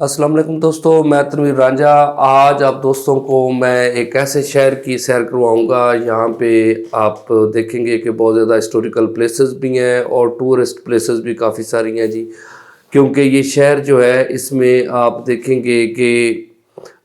السلام علیکم دوستوں، میں تنویر رانجھا۔ آج آپ دوستوں کو میں ایک ایسے شہر کی سیر کرواؤں گا، یہاں پہ آپ دیکھیں گے کہ بہت زیادہ ہسٹوریکل پلیسز بھی ہیں اور ٹورسٹ پلیسز بھی کافی ساری ہیں جی، کیونکہ یہ شہر جو ہے اس میں آپ دیکھیں گے کہ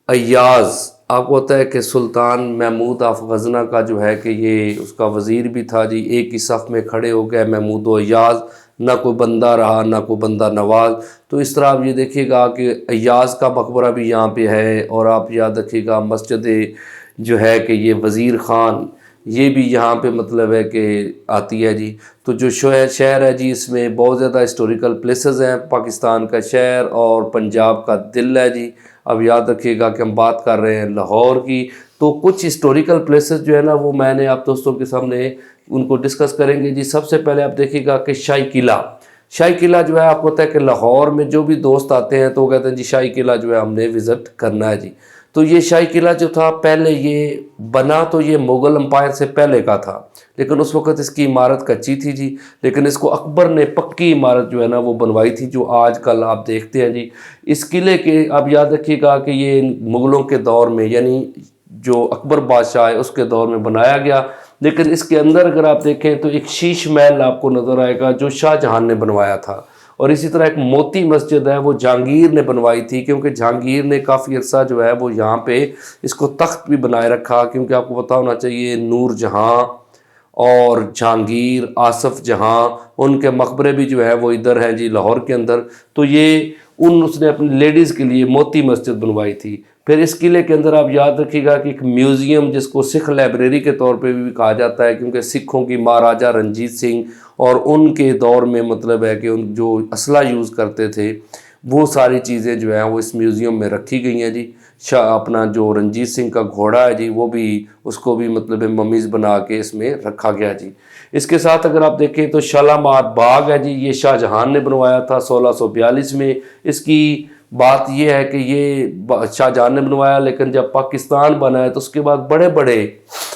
ایاز آپ کو ہوتا ہے کہ سلطان محمود آف غزنہ کا جو ہے کہ یہ اس کا وزیر بھی تھا جی، ایک ہی صف میں کھڑے ہو گئے محمود و ایاز، نہ کوئی بندہ رہا نہ کوئی بندہ نواز۔ تو اس طرح آپ یہ دیکھیے گا کہ ایاز کا مقبرہ بھی یہاں پہ ہے، اور آپ یاد رکھیے گا مسجد جو ہے کہ یہ وزیر خان، یہ بھی یہاں پہ مطلب ہے کہ آتی ہے جی۔ تو جو شہر ہے جی، اس میں بہت زیادہ ہسٹوریکل پلیسز ہیں، پاکستان کا شہر اور پنجاب کا دل ہے جی۔ اب یاد رکھیے گا کہ ہم بات کر رہے ہیں لاہور کی، تو کچھ ہسٹوریکل پلیسز جو ہے نا وہ میں نے آپ دوستوں کے سامنے ان کو ڈسکس کریں گے جی۔ سب سے پہلے آپ دیکھیے گا کہ شاہی قلعہ جو ہے آپ کو پتہ ہے کہ لاہور میں جو بھی دوست آتے ہیں تو وہ کہتے ہیں جی شاہی قلعہ جو ہے ہم نے وزٹ کرنا ہے جی۔ تو یہ شاہی قلعہ جو تھا پہلے یہ بنا تو یہ مغل امپائر سے پہلے کا تھا، لیکن اس وقت اس کی عمارت کچی تھی جی، لیکن اس کو اکبر نے پکی عمارت جو ہے نا وہ بنوائی تھی، جو آج کل آپ دیکھتے ہیں جی۔ اس قلعے کے آپ یاد رکھیے گا کہ یہ مغلوں کے دور میں، یعنی جو اکبر بادشاہ ہے اس کے دور میں بنایا گیا، لیکن اس کے اندر اگر آپ دیکھیں تو ایک شیش محل آپ کو نظر آئے گا جو شاہ جہاں نے بنوایا تھا، اور اسی طرح ایک موتی مسجد ہے وہ جہانگیر نے بنوائی تھی، کیونکہ جہانگیر نے کافی عرصہ جو ہے وہ یہاں پہ اس کو تخت بھی بنائے رکھا، کیونکہ آپ کو پتہ ہونا چاہیے نور جہاں اور جہانگیر، آصف جہاں، ان کے مقبرے بھی جو ہے وہ ادھر ہیں جی لاہور کے اندر۔ تو یہ اس نے اپنی لیڈیز کے لیے موتی مسجد بنوائی تھی۔ پھر اس قلعے کے اندر آپ یاد رکھیے گا کہ ایک میوزیم جس کو سکھ لائبریری کے طور پہ بھی کہا جاتا ہے، کیونکہ سکھوں کی مہاراجہ رنجیت سنگھ اور ان کے دور میں مطلب ہے کہ ان جو اسلحہ یوز کرتے تھے وہ ساری چیزیں جو ہیں وہ اس میوزیم میں رکھی گئی ہیں جی۔ اپنا جو رنجیت سنگھ کا گھوڑا ہے جی وہ بھی اس کو بھی مطلب ممیز بنا کے اس میں رکھا گیا جی۔ اس کے ساتھ اگر آپ دیکھیں تو شالامار باغ ہے جی، یہ شاہ جہاں نے بنوایا تھا 1642 میں۔ اس کی بات یہ ہے کہ یہ شاہ جہاں نے بنوایا، لیکن جب پاکستان بنا ہے تو اس کے بعد بڑے بڑے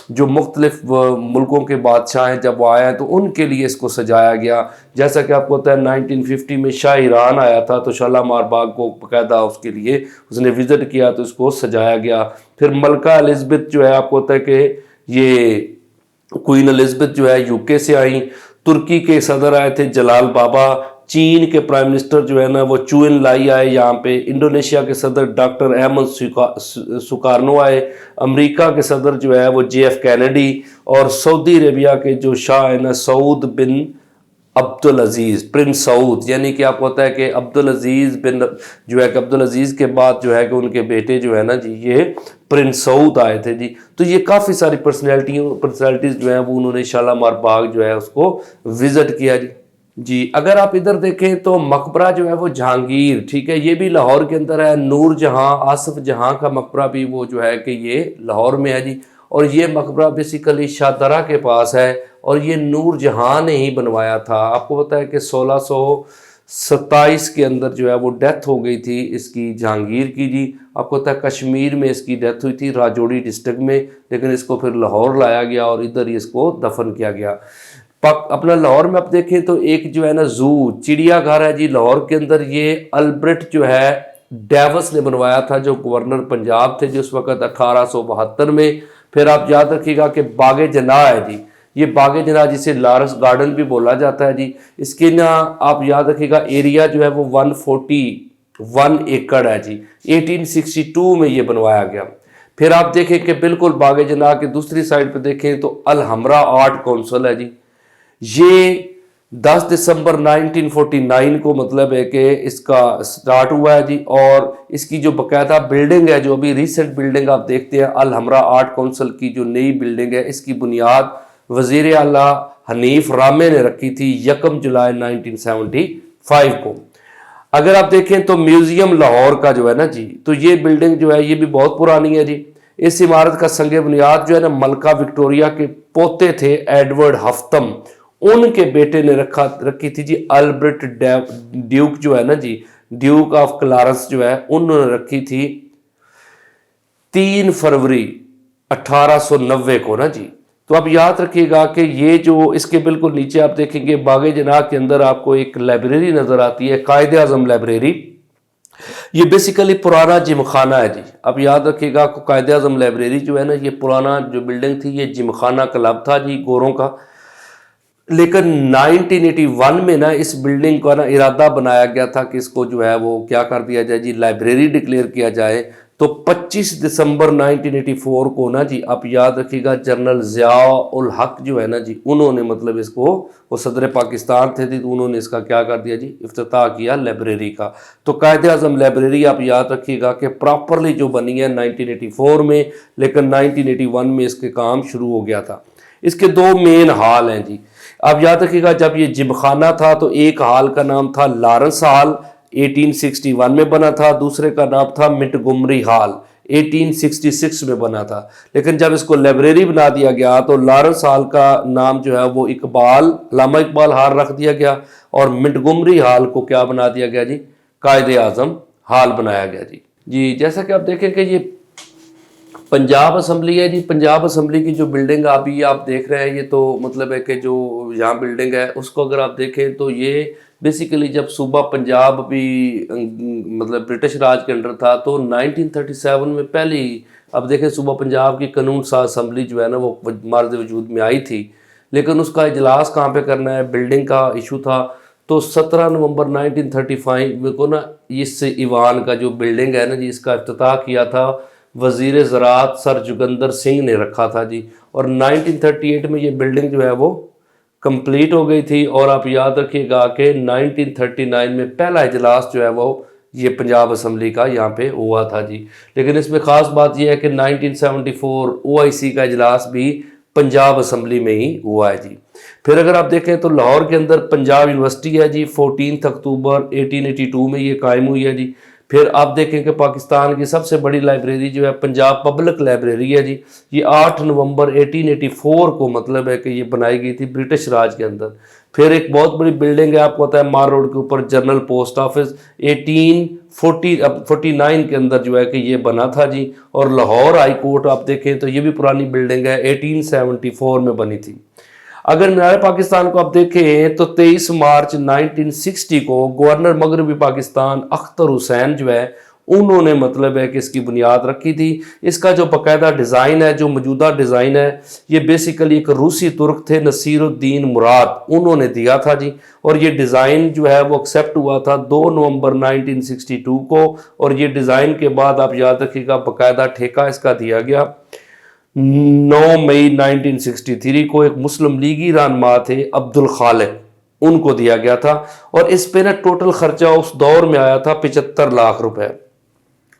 جو مختلف ملکوں کے بادشاہ ہیں جب وہ آئے ہیں تو ان کے لیے اس کو سجایا گیا، جیسا کہ آپ کو پتہ ہے 1950 میں شاہ ایران آیا تھا تو شالامار باغ کو باقاعدہ اس کے لیے اس نے وزٹ کیا تو اس کو سجایا گیا۔ پھر ملکہ الزبتھ جو ہے آپ کو پتہ ہے کہ یہ کوئین الزبتھ جو ہے UK سے آئیں، ترکی کے صدر آئے تھے جلال بابا، چین کے پرائم منسٹر جو ہے نا وہ چوئن لائی آئے یہاں پہ، انڈونیشیا کے صدر ڈاکٹر احمد سکارنو آئے، امریکہ کے صدر جو ہے وہ JF کینیڈی، اور سعودی عربیہ کے جو شاہ ہے نا سعود بن عبدالعزیز، پرنس سعود، یعنی کہ آپ کو پتہ ہے کہ عبدالعزیز بن جو ہے کہ عبدالعزیز کے بعد جو ہے کہ ان کے بیٹے جو ہے نا جی یہ پرنس سعود آئے تھے جی۔ تو یہ کافی ساری پرسنالٹیز جو ہیں وہ انہوں نے شالامار باغ جو ہے اس کو وزٹ کیا جی۔ اگر آپ ادھر دیکھیں تو مقبرہ جو ہے وہ جہانگیر، ٹھیک ہے، یہ بھی لاہور کے اندر ہے۔ نور جہاں، آصف جہاں کا مقبرہ بھی وہ جو ہے کہ یہ لاہور میں ہے جی، اور یہ مقبرہ بیسیکلی شاہ درہ کے پاس ہے، اور یہ نور جہاں نے ہی بنوایا تھا۔ آپ کو پتہ ہے کہ 1627 کے اندر جو ہے وہ ڈیتھ ہو گئی تھی اس کی جہانگیر کی جی۔ آپ کو پتہ ہے کشمیر میں اس کی ڈیتھ ہوئی تھی، راجوڑی ڈسٹرکٹ میں، لیکن اس کو پھر لاہور لایا گیا اور ادھر ہی اس کو دفن کیا گیا۔ اپنا لاہور میں آپ دیکھیں تو ایک جو ہے نا چڑیا گھر ہے جی لاہور کے اندر، یہ البرٹ جو ہے ڈیوس نے بنوایا تھا جو گورنر پنجاب تھے جس وقت 1872 میں۔ پھر آپ یاد رکھیے گا کہ باغ جناح ہے جی، یہ باغ جناح جسے لارس گارڈن بھی بولا جاتا ہے جی، اس کے نا آپ یاد رکھیے گا ایریا جو ہے وہ 141 ایکڑ ہے جی، 1862 میں یہ بنوایا گیا۔ پھر آپ دیکھیں کہ بالکل باغ جناح کے دوسری سائڈ پہ دیکھیں تو الحمرہ آرٹ کونسل ہے جی، یہ 10 دسمبر 1949 کو مطلب ہے کہ اس کا سٹارٹ ہوا ہے جی، اور اس کی جو باقاعدہ بلڈنگ ہے جو ابھی ریسنٹ بلڈنگ آپ دیکھتے ہیں الحمرہ آرٹ کونسل کی جو نئی بلڈنگ ہے، اس کی بنیاد وزیر اعلیٰ حنیف رامے نے رکھی تھی 1 جولائی 1975 کو۔ اگر آپ دیکھیں تو میوزیم لاہور کا جو ہے نا جی، تو یہ بلڈنگ جو ہے یہ بھی بہت پرانی ہے جی۔ اس عمارت کا سنگ بنیاد جو ہے نا ملکہ وکٹوریہ کے پوتے تھے ایڈورڈ ہفتم، ان کے بیٹے نے رکھی تھی جی، البرٹ ڈیوک جو ہے نا جی، ڈیوک آف کلارنس جو ہے انہوں نے رکھی تھی 3 فروری 1890 کو نا جی۔ تو اب یاد رکھیے گا کہ یہ جو اس کے بالکل نیچے آپ دیکھیں گے باغ جناح کے اندر آپ کو ایک لائبریری نظر آتی ہے، قائد اعظم لائبریری۔ یہ بیسیکلی پرانا جم خانہ ہے جی. اب یاد رکھیے گا قائد اعظم لائبریری جو ہے نا یہ پرانا جو بلڈنگ تھی یہ جم خانہ کلب تھا جی گوروں کا. لیکن 1981 میں نا اس بلڈنگ کا نا ارادہ بنایا گیا تھا کہ اس کو جو ہے وہ کیا کر دیا جائے جی لائبریری ڈکلیئر کیا جائے. تو 25 دسمبر 1984 کو نا جی آپ یاد رکھیے گا جنرل ضیاء الحق جو ہے نا جی انہوں نے مطلب اس کو وہ صدر پاکستان تھے تو انہوں نے اس کا کیا کر دیا جی افتتاح کیا لائبریری کا. تو قائد اعظم لائبریری آپ یاد رکھیے گا کہ پراپرلی جو بنی ہے 1984 میں لیکن 1981 میں اس کے کام شروع ہو گیا تھا. اس کے دو مین ہال ہیں جی. آپ یاد رکھیے گا جب یہ جم خانہ تھا تو ایک ہال کا نام تھا لارنس ہال 1861 میں بنا تھا, دوسرے کا نام تھا منٹگمری ہال 1866 میں بنا تھا. لیکن جب اس کو لائبریری بنا دیا گیا تو لارنس ہال کا نام جو ہے وہ علامہ اقبال ہال رکھ دیا گیا اور منٹگمری ہال کو کیا بنا دیا گیا جی قائد اعظم ہال بنایا گیا جی. جی جیسا کہ آپ دیکھیں کہ یہ پنجاب اسمبلی ہے جی. پنجاب اسمبلی کی جو بلڈنگ ابھی آپ دیکھ رہے ہیں یہ تو مطلب ہے کہ جو یہاں بلڈنگ ہے اس کو اگر آپ دیکھیں تو یہ بیسیکلی جب صوبہ پنجاب بھی مطلب برٹش راج کے انڈر تھا تو 1937 میں پہلی اب دیکھیں صوبہ پنجاب کی قانون ساز اسمبلی جو ہے نا وہ مارد وجود میں آئی تھی. لیکن اس کا اجلاس کہاں پہ کرنا ہے بلڈنگ کا ایشو تھا. تو 17 نومبر 1935 میں کو نا اس ایوان کا جو بلڈنگ ہے نا جی اس کا افتتاح کیا تھا وزیر زراعت سر جوگندر سنگھ نے رکھا تھا جی. اور 1938 میں یہ بلڈنگ جو ہے وہ کمپلیٹ ہو گئی تھی. اور آپ یاد رکھیے گا کہ 1939 میں پہلا اجلاس جو ہے وہ یہ پنجاب اسمبلی کا یہاں پہ ہوا تھا جی. لیکن اس میں خاص بات یہ ہے کہ 1974 OIC کا اجلاس بھی پنجاب اسمبلی میں ہی ہوا ہے جی. پھر اگر آپ دیکھیں تو لاہور کے اندر پنجاب یونیورسٹی ہے جی 14 اکتوبر 1882 میں یہ قائم ہوئی ہے جی. پھر آپ دیکھیں کہ پاکستان کی سب سے بڑی لائبریری جو ہے پنجاب پبلک لائبریری ہے جی. یہ 8 نومبر 1884 کو مطلب ہے کہ یہ بنائی گئی تھی برٹش راج کے اندر. پھر ایک بہت بڑی بلڈنگ ہے آپ کو پتہ ہے مار روڈ کے اوپر جنرل پوسٹ آفس 1849 کے اندر جو ہے کہ یہ بنا تھا جی. اور لاہور ہائی کورٹ آپ دیکھیں تو یہ بھی پرانی بلڈنگ ہے 1874 میں بنی تھی. اگر مینار پاکستان کو آپ دیکھیں تو 23 مارچ 1960 کو گورنر مغربی پاکستان اختر حسین جو ہے انہوں نے مطلب ہے کہ اس کی بنیاد رکھی تھی. اس کا جو باقاعدہ ڈیزائن ہے جو موجودہ ڈیزائن ہے یہ بیسیکلی ایک روسی ترک تھے نصیر الدین مراد انہوں نے دیا تھا جی. اور یہ ڈیزائن جو ہے وہ ایکسیپٹ ہوا تھا 2 نومبر 1962 کو. اور یہ ڈیزائن کے بعد آپ یاد رکھیے گا باقاعدہ ٹھیکہ اس کا دیا گیا 9 مئی 1963 کو ایک مسلم لیگی رہنما تھے عبد الخالق ان کو دیا گیا تھا. اور اس پہ نا ٹوٹل خرچہ اس دور میں آیا تھا 75 لاکھ روپے.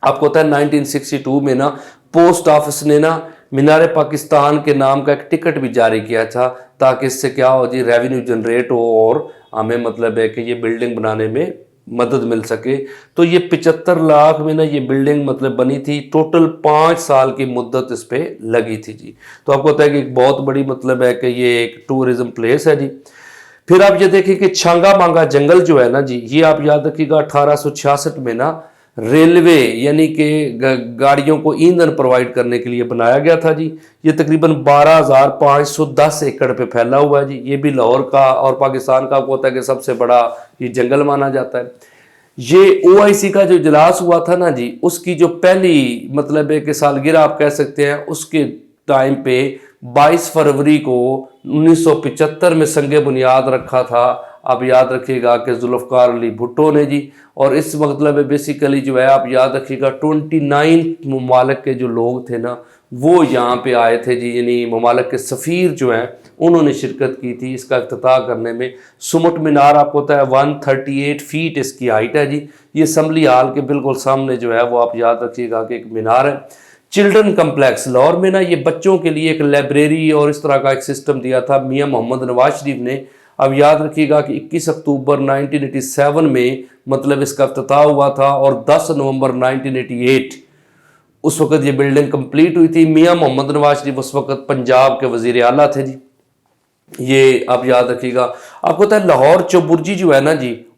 آپ کو پتہ ہے 1962 میں نا پوسٹ آفس نے نا مینار پاکستان کے نام کا ایک ٹکٹ بھی جاری کیا تھا تاکہ اس سے کیا ہو جی ریونیو جنریٹ ہو اور ہمیں مطلب ہے کہ یہ بلڈنگ بنانے میں مدد مل سکے. تو یہ 75 لاکھ میں نا یہ بلڈنگ مطلب بنی تھی. ٹوٹل 5 سال کی مدت اس پہ لگی تھی جی. تو آپ کو پتہ ہے کہ ایک بہت بڑی مطلب ہے کہ یہ ایک ٹورزم پلیس ہے جی. پھر آپ یہ دیکھیں کہ چھانگا مانگا جنگل جو ہے نا جی یہ آپ یاد رکھیے گا 1866 میں نا ریلوے یعنی کہ گاڑیوں کو ایندھن پرووائڈ کرنے کے لیے بنایا گیا تھا جی. یہ تقریباً 12,510 ایکڑ پہ پھیلا ہوا ہے جی. یہ بھی لاہور کا اور پاکستان کا ہوتا ہے کہ سب سے بڑا یہ جنگل مانا جاتا ہے. یہ OIC کا جو اجلاس ہوا تھا نا جی اس کی جو پہلی مطلب ہے کہ سالگرہ آپ کہہ سکتے ہیں اس کے ٹائم پہ 22 فروری کو 1975 میں سنگ بنیاد رکھا تھا. آپ یاد رکھیے گا کہ ذوالفقار علی بھٹو نے جی. اور اس مطلب بیسیکلی جو ہے آپ یاد رکھیے گا 29 ممالک کے جو لوگ تھے نا وہ یہاں پہ آئے تھے جی. یعنی ممالک کے سفیر جو ہیں انہوں نے شرکت کی تھی اس کا افتتاح کرنے میں. سمٹ مینار آپ کو پتہ ہے 138 فیٹ اس کی ہائٹ ہے جی. یہ اسمبلی ہال کے بالکل سامنے جو ہے وہ آپ یاد رکھیے گا کہ ایک مینار ہے. چلڈرن کمپلیکس لاہور میں نا یہ بچوں کے لیے ایک لائبریری اور اس طرح کا ایک سسٹم دیا تھا میاں محمد نواز شریف نے. اب یاد رکھیے گا کہ 21 اکتوبر 1987 میں مطلب اس کا افتتاح ہوا تھا اور 10 نومبر 1988 اس وقت یہ بلڈنگ کمپلیٹ ہوئی تھی. میاں محمد نواز شریف اس وقت پنجاب کے وزیر اعلیٰ تھے جی. یہ آپ یاد رکھیے گا. آپ کو پتہ ہے لاہور چوبرجی جو ہے نا جی